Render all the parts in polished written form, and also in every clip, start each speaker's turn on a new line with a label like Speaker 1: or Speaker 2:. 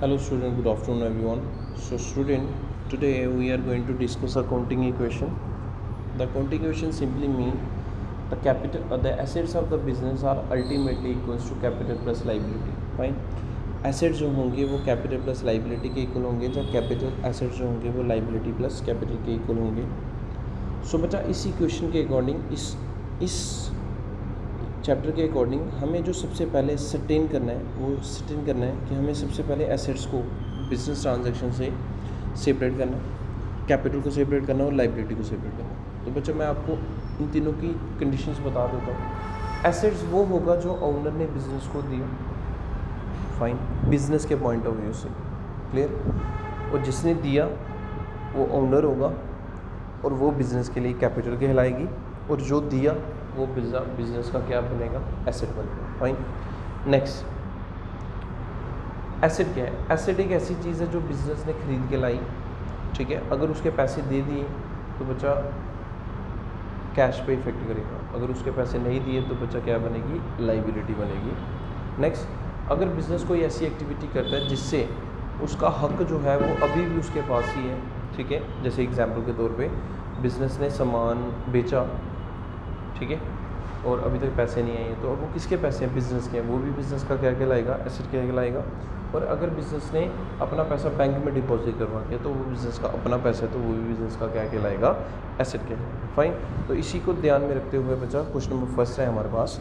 Speaker 1: Hello student, good afternoon everyone. So student, today we are going to discuss accounting equation. The accounting equation simply mean the assets of the business are ultimately equals to capital plus liability. Fine. Assets जो होंगे वो capital plus liability के equal होंगे, जब capital assets जो होंगे वो liability plus capital के इक्वल होंगे. सो बच्चा इस इक्वेशन के अकॉर्डिंग इस चैप्टर के अकॉर्डिंग हमें जो सबसे पहले सर्टेन करना है वो सर्टेन करना है कि हमें सबसे पहले एसेट्स को बिजनेस ट्रांजैक्शन से सेपरेट करना है, कैपिटल को सेपरेट करना और लाइबिलिटी को सेपरेट करना. तो बच्चा मैं आपको इन तीनों की कंडीशंस बता देता हूँ. एसेट्स वो होगा जो ओनर ने बिज़नेस को दिया, फाइन, बिजनेस के पॉइंट ऑफ व्यू से, क्लियर. और जिसने दिया वो ओनर होगा और वो बिज़नेस के लिए कैपिटल कहलाएगी, और जो दिया वो बिज़नेस का क्या बनेगा, एसेट बनेगा. फाइन. नेक्स्ट, एसेट क्या है. एसेट एक ऐसी चीज़ है जो बिज़नेस ने खरीद के लाई, ठीक है. अगर उसके पैसे दे दिए तो बच्चा कैश पे इफेक्ट करेगा, अगर उसके पैसे नहीं दिए तो बच्चा क्या बनेगी, लाइबिलिटी बनेगी. नेक्स्ट, अगर बिज़नेस कोई ऐसी एक्टिविटी करता है जिससे उसका हक जो है वो अभी भी उसके पास ही है, ठीक है. जैसे एग्जांपल के तौर पे बिज़नेस ने सामान बेचा, ठीक है, और अभी तक पैसे नहीं आए, तो अब वो किसके पैसे हैं, बिज़नेस के हैं, वो भी बिज़नेस का क्या कहलाएगा, एसेट क्या कहलाएगा. और अगर बिज़नेस ने अपना पैसा बैंक में डिपॉजिट करवा दिया तो वो बिज़नेस का अपना पैसा है, तो वो भी बिज़नेस का क्या कहलाएगा, एसेट कहलाएगा. फाइन. तो इसी को ध्यान में रखते हुए बच्चा क्वेश्चन नंबर फर्स्ट है हमारे पास.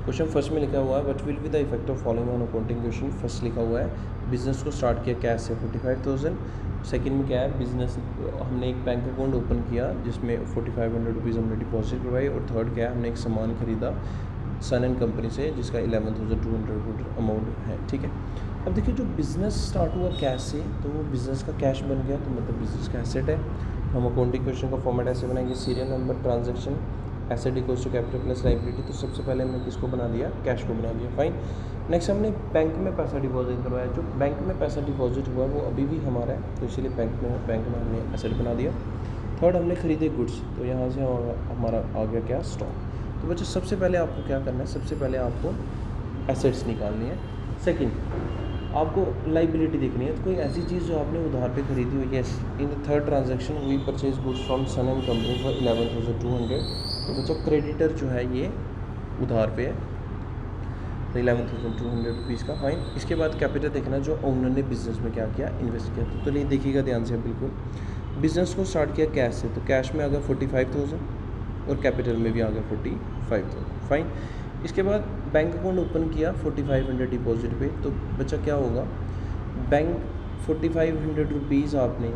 Speaker 1: क्वेश्चन फर्स्ट में लिखा हुआ है what will be the effect of following on accounting question. First लिखा हुआ है बिज़नेस को स्टार्ट किया कैश से 45,000. सेकंड में क्या है, बिज़नेस हमने एक बैंक अकाउंट ओपन किया जिसमें 4,500 रुपीज़ हमने डिपॉजिट करवाई. और थर्ड क्या है, हमने एक सामान खरीदा सन एंड कंपनी से जिसका 11,200 अमाउंट है, ठीक है. अब देखिए, जो बिज़नेस स्टार्ट हुआ कैश से तो वो बिज़नेस का कैश बन गया, तो मतलब बिज़नेस का एसेट है. हम अकाउंटिंग क्वेश्चन का फॉर्मेट ऐसे बनाएंगे, serial number transaction asset equals to capital plus liability. तो सबसे पहले हमने किसको बना दिया, कैश को बना दिया. फाइन. नेक्स्ट, हमने बैंक में पैसा डिपॉजिट करवाया, जो बैंक में पैसा डिपॉजिट हुआ वो अभी भी हमारा है, तो इसीलिए बैंक में हमने एसेट बना दिया. थर्ड, हमने खरीदे गुड्स, तो यहाँ से हमारा आ गया क्या, स्टॉक. तो बच्चे सबसे पहले आपको क्या करना है, सबसे पहले आपको एसेट्स निकालनी है. सेकेंड, आपको लाइबिलिटी देखनी है, तो कोई ऐसी चीज़ जो आपने उधार पे खरीदी हुई है. In the third transaction we purchase goods from Sun and Company for 11,200. तो बच्चों क्रेडिटर जो है ये उधार पे है, तो 11,200 रुपीज़ का. फाइन. इसके बाद कैपिटल देखना, जो ओनर ने बिज़नेस में क्या किया, इन्वेस्ट किया. तो चलिए देखिएगा ध्यान से. बिल्कुल, बिज़नेस को स्टार्ट किया कैश से, तो कैश में आ गया 45,000 और कैपिटल में भी आ गया 45,000. फाइन. इसके बाद बैंक अकाउंट ओपन किया 4,500 डिपॉजिट पे, तो बच्चा क्या होगा, बैंक 4,500 रुपीज़ आपने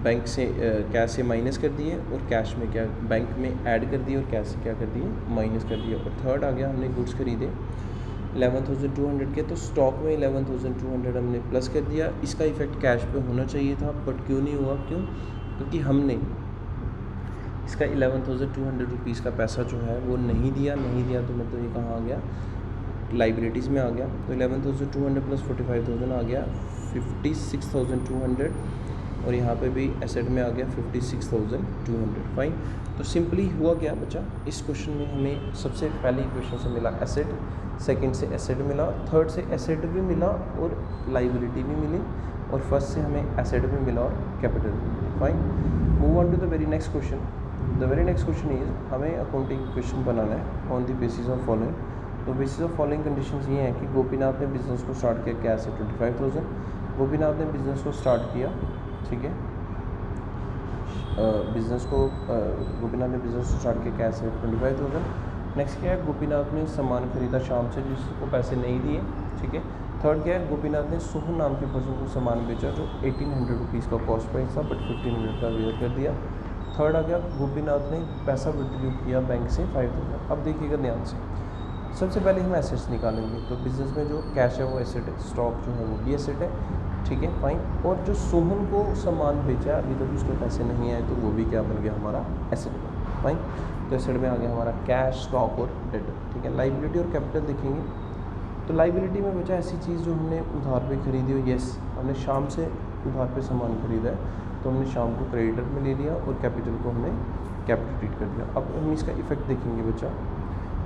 Speaker 1: बैंक से कैश से माइनस कर दिए, और कैश में क्या बैंक में ऐड कर दिए, और कैश से क्या कर दिए, माइनस कर दिए. और थर्ड आ गया, हमने गुड्स खरीदे 11,200 के, तो स्टॉक में 11,200 हमने प्लस कर दिया. इसका इफेक्ट कैश पे होना चाहिए था, बट क्यों नहीं हुआ, क्यों, क्योंकि हमने इसका 11,200 रुपीज़ का पैसा जो है वो नहीं दिया. तो मतलब ये कहाँ आ गया, लाइबिलिटीज़ में आ गया. तो 11,200 प्लस 45,000 आ गया 56,200, और यहाँ पे भी एसेट में आ गया 56,200. फाइन. तो सिंपली हुआ क्या बच्चा, इस क्वेश्चन में हमें सबसे पहले क्वेश्चन से मिला एसेट, सेकंड से एसेट मिला, थर्ड से एसेट भी मिला और लाइबिलिटी भी मिली, और फर्स्ट से हमें एसेट भी मिला और कैपिटल भी मिली. Fine. Move on to the very next question. The very next question is, हमें अकाउंटिंग क्वेश्चन बनाना है on the basis of following. तो बेसिस ऑफ फॉलोइंग कंडीशंस ये हैं कि गोपीनाथ ने बिज़नेस को स्टार्ट किया कैश से 25,000. गोपीनाथ ने बिज़नेस को स्टार्ट किया, ठीक है, बिज़नेस को गोपीनाथ ने बिज़नेस को स्टार्ट किया कैश से 25,000. नेक्स्ट क्या है, गोपीनाथ ने सामान खरीदा शाम से जिसको पैसे नहीं दिए, ठीक है. थर्ड क्या है, गोपीनाथ ने सोहन नाम के पर्सन को सामान बेचा जो 1,800 रुपीज़ का कॉस्ट प्राइस था, बट 1,500 का वेयर कर दिया. थर्ड आ गया, गोपीनाथ ने पैसा विड्रॉ किया बैंक से 5,000. अब देखिएगा ध्यान से, सबसे पहले हम एसेट्स निकालेंगे. तो बिज़नेस में जो कैश है वो एसेट है, स्टॉक जो है वो भी एसेट है, ठीक है. फाइन. और जो सोहन को सामान बेचा अभी तक उसके पैसे नहीं आए, तो वो भी क्या बन गया, हमारा एसेट बन. फाइन. तो एसेट में आ गया हमारा कैश, स्टॉक और डेटर, ठीक है. लाइबिलिटी और कैपिटल देखेंगे, तो लाइबिलिटी में बचा ऐसी चीज़ जो हमने उधार पे खरीदी हो. येस, हमने शाम से उधार पे सामान खरीदा है, तो हमने शाम को क्रेडिटर में ले लिया, और कैपिटल को हमने कैपिटल ट्रीट कर दिया. अब हम इसका इफेक्ट देखेंगे बच्चा.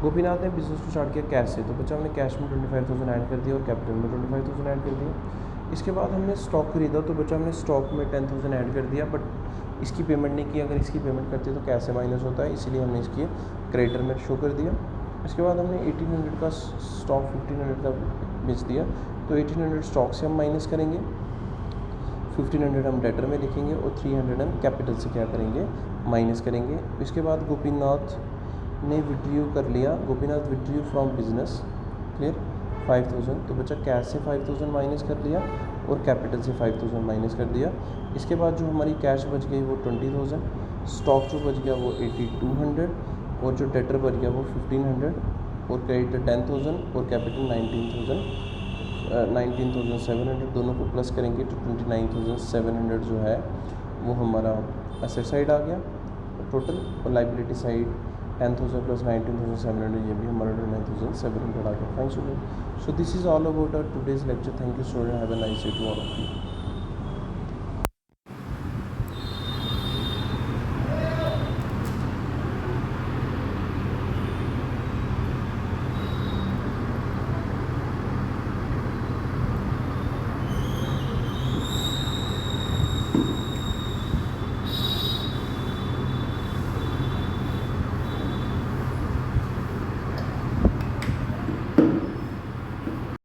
Speaker 1: गोपीनाथ ने बिजनेस को स्टार्ट किया कैश से, तो बच्चा हमने कैश में 25,000 ऐड कर दिया और कैपिटल में 25,000 ऐड कर दिया। इसके बाद हमने स्टॉक खरीदा, तो बच्चा हमने स्टॉक में 10,000 ऐड कर दिया, बट इसकी पेमेंट नहीं की। अगर इसकी पेमेंट करते तो कैश से माइनस होता है, इसीलिए हमने इसकी क्रेडिटर में शो कर दिया। इसके बाद हमने 1800 का स्टॉक 1500 का बेच दिया, तो 1800 स्टॉक से हम माइनस करेंगे, 1500 हम डेटर में लिखेंगे और 300 हम कैपिटल से क्या करेंगे, माइनस करेंगे। इसके बाद गोपीनाथ ने विड्रू कर लिया, Gopinath withdrew from business, clear, 5000, तो बच्चा कैश से 5000 माइनस कर लिया और कैपिटल से 5000 माइनस कर दिया। इसके बाद जो हमारी कैश बच गई वो 20,000, स्टॉक जो बच गया वो 8200 और जो डेटर बच गया वो 1500 और क्रेडिटर 10,000 और कैपिटल 19,700, दोनों को प्लस करेंगे तो 29,700 जो है वो हमारा एसेट साइड आ गया टोटल, और लाइबिलिटी साइड 10,000 प्लस 19,700, ये भी हमारा 29,700 आ गया। Fine student, so this is all about our today's lecture. Thank you student, have a nice day to all of you.